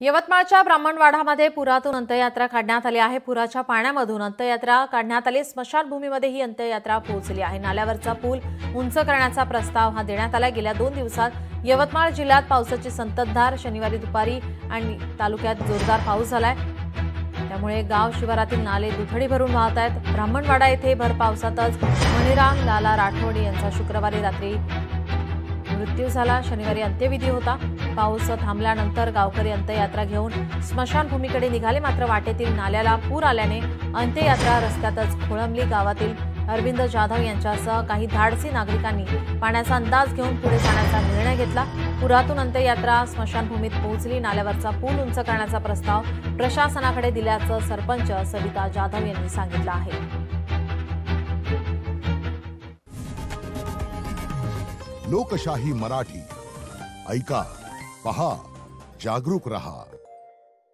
यवतमाळच्या ब्राह्मणवाडामध्ये पुरातून अंत्ययात्रा काढण्यात आली आहे। पुराच्या पाण्यामधून अंत्ययात्रा काढण्यात आली। स्मशानभूमीमध्ये ही अंत्ययात्रा पोहोचली आहे। नाल्यावरचा पूल उंच करण्याचा प्रस्ताव हा देण्यात आला। गेल्या 2 दिवसात यवतमाळ जिल्ह्यात पावसाची संततधार, शनिवारी दुपारी आणि तालुक्यात जोरदार पाऊस झालाय। त्यामुळे गाव शिवारातील नाले दुथडी भरून वाहत आहेत। ब्राह्मणवाडा येथे भर पावसातच मणिराम लाला राठोड यांचा शुक्रवारी रात्री मृत्यू झाला। शनिवारी अंत्यविधी होता। पाऊस थांबल्यानंतर गावकरी अंत्ययात्रा घेऊन स्मशानभूमीकडे निघाले, मात्र वाटेतील नाल्याला पूर आल्याने अंत्ययात्रा रस्त्यातच खोळंबली। गावातील अरविंद जाधव यांच्यासह काही धाडसी नागरिकांनी पाण्याचा अंदाज घेऊन पुढे जाण्याचा निर्णय घेतला। पुरातून अंत्ययात्रा स्मशानभूमीत पोहोचली। नाल्यावरचा पूल उंच करण्याचा प्रस्ताव प्रशासनाकडे दिल्याचं सरपंच सविता जाधव यांनी सांगितलं आहे। लोकशाही मराठी ऐका, पहा, जागरूक रहा।